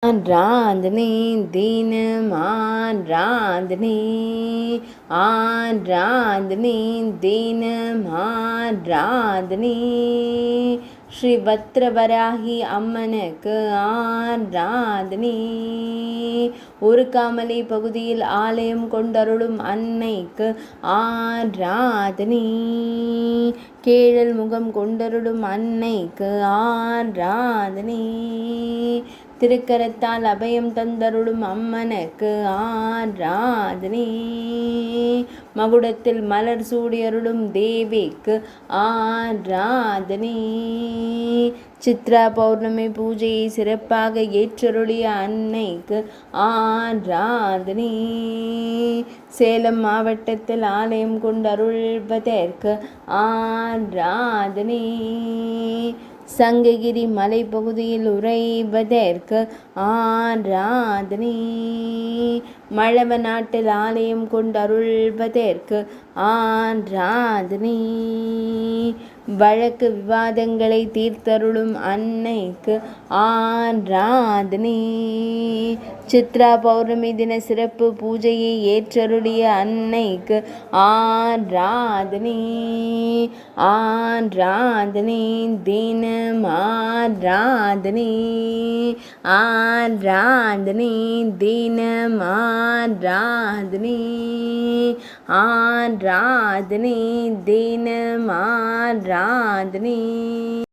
ஆராதனை தினம் ஆராதனை, ஆராதனை தினம் ஆராதனை, ஸ்ரீ பத்ரவராகி அம்மனுக்கு ஆராதனை. ஊருக்காமலை பகுதியில் ஆலயம் கொண்டருளும் அன்னைக்கு ஆராதனை. கேழல் முகம் கொண்டருளும் அன்னைக்கு ஆராதனை. திருக்கரத்தால் அபயம் தந்தருளும் அம்மனுக்கு ஆராதனை. மகுடத்தில் மலர் சூடியருளும் தேவிக்கு ஆராதனை. சித்ரா பௌர்ணமி பூஜையை சிறப்பாக ஏற்றருளிய அன்னைக்கு ஆராதனை. சேலம் மாவட்டத்தில் ஆலயம் கொண்டருள்வதற்கு ஆராதனை. சங்ககிரி மலைப்பகுதியில் உறைவதற்கு ஆராதனை. மழவ நாட்டில் ஆலயம் கொண்டருள்வதற்கு ஆராதனை. வழக்கு விவாதங்களை தீர்த்தருளும் அன்னைக்கு ஆராதனை. சித்ரா பௌர்ணமி தின சிறப்பு பூஜையை ஏற்றருளிய அன்னைக்கு ஆராதனை. ஆராதனை தினம் ஆராதனை. ஆராதனை தினம் ஆராதனை. ஆராதனை தினம் ஆராதனை.